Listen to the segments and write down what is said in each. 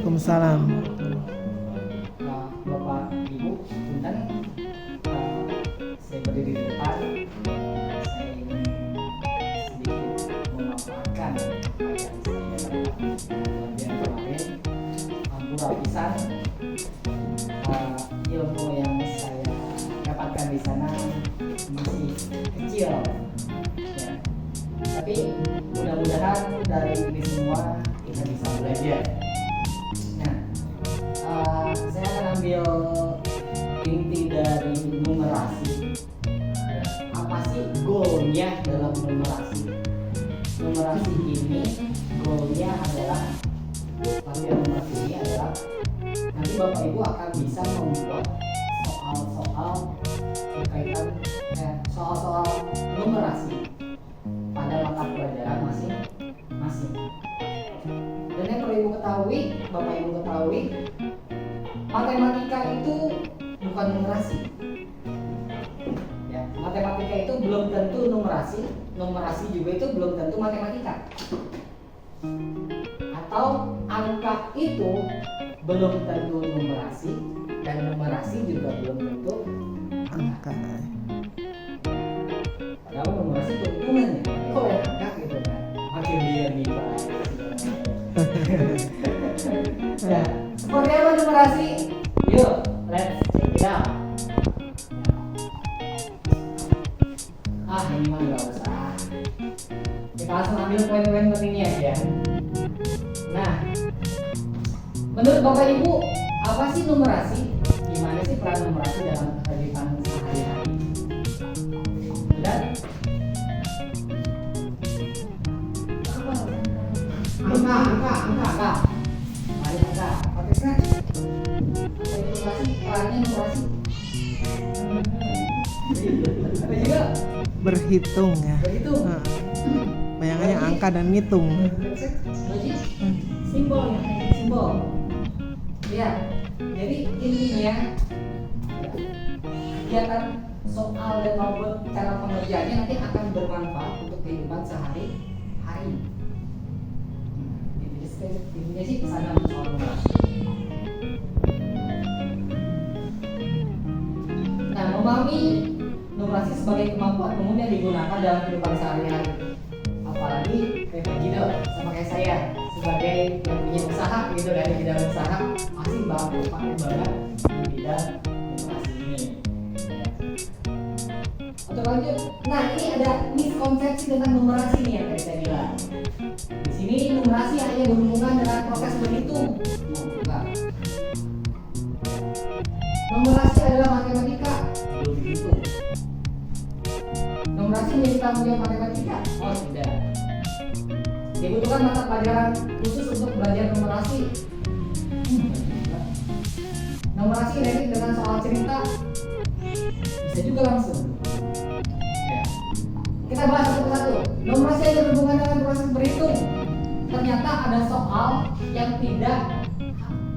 Waalaikumsalam. Bapak Ibu, punten, saya berdiri di depan. Saya ingin sedikit memaparkan apa yang saya dapatkan kemarin. Ampura pisan, ilmu yang saya dapatkan di sana masih kecil. Ya. Tapi mudah-mudahan dari ini semua kita bisa belajar. Saya akan ambil inti dari numerasi. Apa sih goalnya dalam numerasi? Numerasi ini goalnya adalah, latihan numerasi ini adalah nanti Bapak Ibu akan bisa membuat soal-soal berkaitan soal-soal numerasi pada mata pelajaran masing-masing. Dan yang perlu Ibu ketahui, Bapak Ibu ketahui, matematika itu bukan numerasi. Ya, matematika itu belum tentu numerasi, numerasi juga itu belum tentu matematika. Atau angka itu belum tentu numerasi, dan numerasi juga belum tentu angka. Padahal numerasi itu hitungan ya. Kok yang angka gitu kan? Makin dia nilai. Ya, seperti apa numerasi? Yuk, let's check it out. Ini mah gak usah. Kita langsung ambil poin-poin pentingnya ya. Nah, menurut Bapak Ibu, apa sih numerasi? Gimana sih peran numerasi dalam kehidupan sehari-hari? Dan angka. Mari angka. Oke kan? Numerasi, perannya numerasi. Apa juga? Berhitung ya. Berhitung. Bayangannya angka dan ngitung. Simbol ya, simbol. Ya, jadi intinya kegiatan soal dan maupun cara pengerjaannya nanti akan bermanfaat untuk kehidupan sehari-hari. Intinya sih kesana soal numerasi. Nah, memahami numerasi sebagai kemampuan umum yang digunakan dalam kehidupan sehari-hari. Apalagi Gino sama kayak saya sebagai yang punya usaha gitu kan, di bidang usaha masih pakai banget di bidang numerasi ini. Untuk lanjut, nah ini ada miskonsepsi tentang numerasi nih yang tadi saya bilang. Di sini numerasi hanya berhubungan dengan proses berhitung. Enggak. Numerasi adalah matematika, belum begitu. Numerasi menjadi tanggung jawab matematika? Oh tidak. Dibutuhkan mata pelajaran khusus untuk belajar numerasi. Numerasi identik dengan soal cerita, bisa juga langsung. Ya. Kita bahas satu persatu. Numerasi yang berhubungan dengan proses berhitung. Ternyata ada soal yang tidak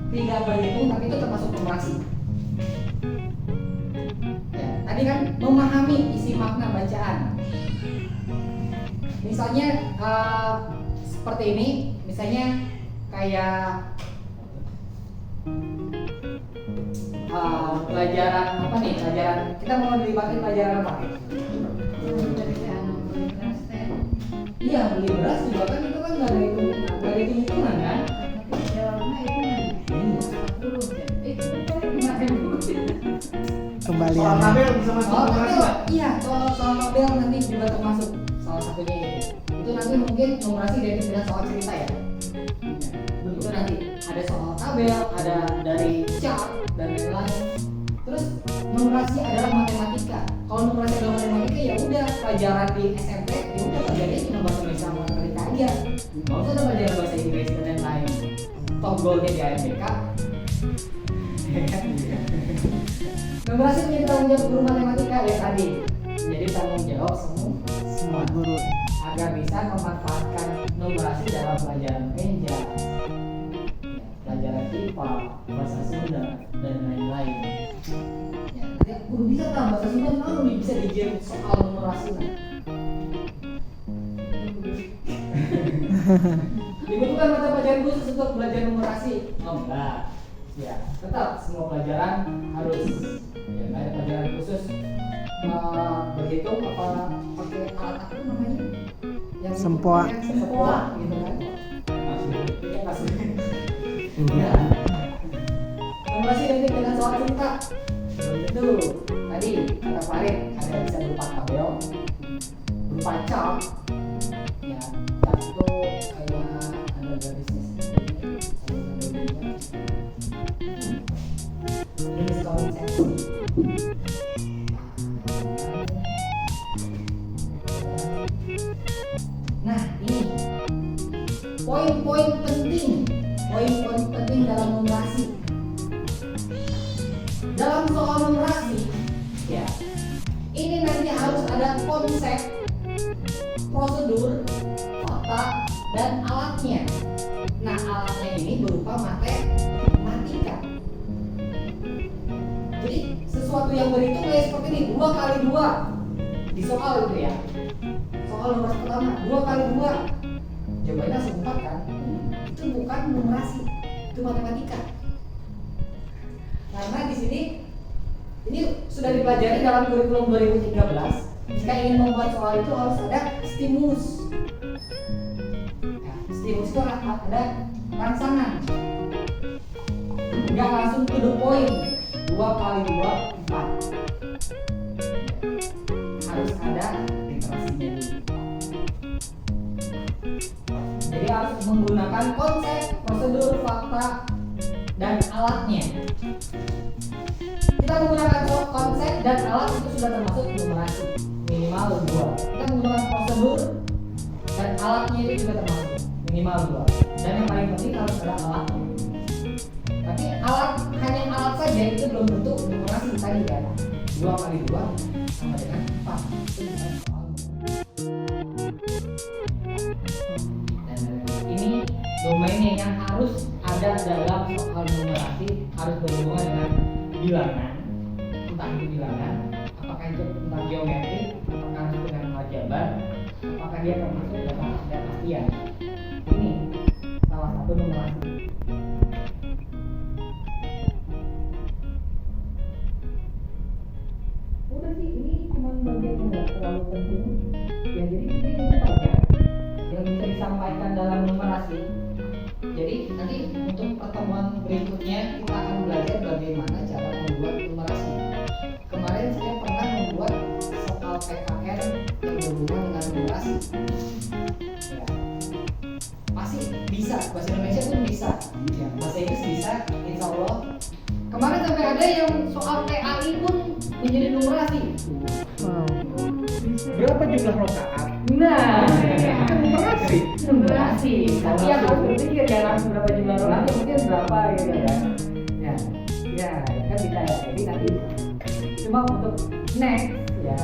berhitung, tapi itu termasuk numerasi. Ya, tadi kan memahami isi makna bacaan. Misalnya seperti ini, misalnya kayak pelajaran apa nih? Pelajaran kita mau dilibatin pelajaran apa? Iya, beli beras juga kan itu kan nggak ada hitungan kan? Kembalian. Soal tabel bisa masuk numerasi nggak? Iya, soal tabel nanti juga termasuk salah satunya itu. Itu nanti mungkin numerasi identik dengan soal cerita ya. Itu nanti ada soal tabel, ada dari chart dan lain-lain. Terus numerasi adalah matematika. Kalau numerasi adalah matematika ya udah pelajaran di SMP ya udah pelajarannya cuma bahasa Indonesia sama matematika aja. Nggak usah ada pelajaran bahasa Inggris dan lain-lain. Toh goalnya di AMBK. Numerasi menjadi tanggung jawab guru matematika ya tadi. Jadi tanggung jawab semua Guru agar bisa memanfaatkan numerasi dalam pelajaran meja, pelajaran IPA, bahasa Sunda dan lain-lain. Ya, kudu bisa kan bahasa Sunda lalu bisa dijawab soal numerasi. Dibutuhkan mata pelajaran khusus untuk belajar numerasi? Oh enggak. Ya, tetap semua pelajaran harus. Ya, nggak ada pelajaran khusus berhitung apa pakai alat apa tuh namanya? Yang Sempoa. Sempoa gitu kan? Iya, maksudnya. Ya. Numerasi identik dengan soal cerita. Itu tadi kata Farid ada bisa berupa tabel, berupa chart, ya chart itu kayak ada garisnya seperti ini, ini scoring section. Nah ini poin-poin penting dalam numerasi. Dalam soal numerasi, ya, ini nanti harus ada konsep, prosedur, fakta, dan alatnya. Nah, alatnya ini berupa matematika. Jadi, sesuatu yang berhitung kayak seperti ini, 2 kali 2 di soal itu ya. Soal numerasi pertama, 2 kali 2 jawabannya langsung 4 kan? Itu bukan numerasi, itu matematika. Karena di sini ini sudah dipelajari dalam kurikulum 2013. Jika ingin membuat soal itu harus ada stimulus. Nah, stimulus itu ada rangsangan. Enggak langsung to the point. 2 kali 2 4. Harus ada literasinya dulu. Jadi harus menggunakan konsep, prosedur, fakta, dan alatnya. Kita menggunakan konsep dan alat itu sudah termasuk numerasi minimal 2. Kita menggunakan prosedur dan alatnya itu juga termasuk minimal 2. Dan yang paling penting harus ada alatnya. Tapi hanya alat saja itu belum tentu numerasi tadi kan. 2 kali 2 sama dengan 4. Itu bukan soal. Dan ini domainnya yang harus ada dalam soal numerasi, harus berhubungan dengan bilangan, entah itu bilangan, apakah itu tentang geometri, apakah itu dengan aljabar, apakah dia termasuk dalam kepastian. Ini salah satu numerasi. Udah sih, ini cuma bagian yang nggak terlalu penting. Ya jadi ini saja yang bisa disampaikan dalam numerasi. Jadi nanti untuk pertemuan berikutnya kita akan belajar bagaimana cara membuat numerasi. Kemarin saya pernah membuat soal PKN yang berhubungan dengan numerasi. Ya. Pasti bisa, bahasa Indonesia pun bisa, ya, bahasa Inggris bisa, insya Allah. Kemarin sampai ada yang soal TAI pun menjadi numerasi. Wow. Berapa jumlah rokaat? Nah, Numerasi. numerasi. Tapi yang harus berpikir jangan berapa jumlah rokaat, mungkin berapa gitu kan. Ya kan bisa ya. Jadi nanti cuma untuk next kita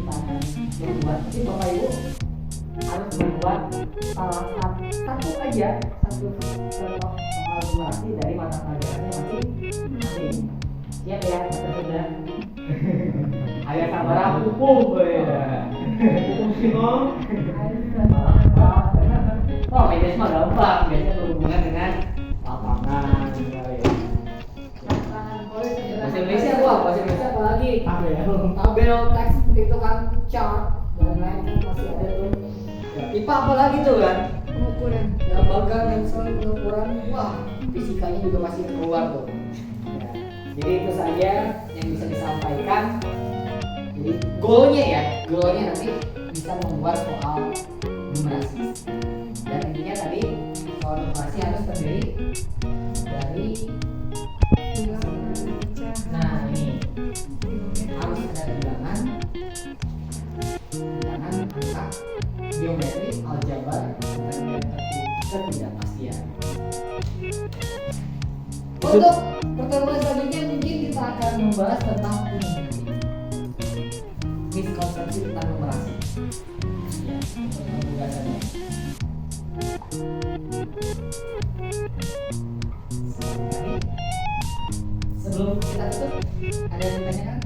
akan membuat. Jadi Bapak Ibu harus membuat salah satu aja satu contoh soal numerasi dari mata pelajarannya masing-masing. Siap ya, sudah. Ada sabaran hukum ya. Hukum sih om. Oh, medis mah gampang, biasanya berhubungan dengan lapangan bahasa Indonesia bahasa Indonesia apalagi tabel, teks seperti itu kan, chart dan lain kan masih ada tuh. Ya, IPA apalagi tuh kan, pengukuran, ya bagan yang selalu pengukuran, wah fisikanya juga masih keluar tuh. Ya, jadi itu saja yang bisa disampaikan. Jadi goalnya nanti bisa membuat soal numerasi. Dan intinya tadi soal numerasi harus terdiri dari ini harus ada bilangan, angka, geometri, aljabar, dan ketidakpastian. Untuk pertemuan selanjutnya mungkin kita akan membahas tentang miskonsepsi tentang numerasi. Ya, untuk pembahasannya. Sebelum kita tutup, ada yang ditanyakan?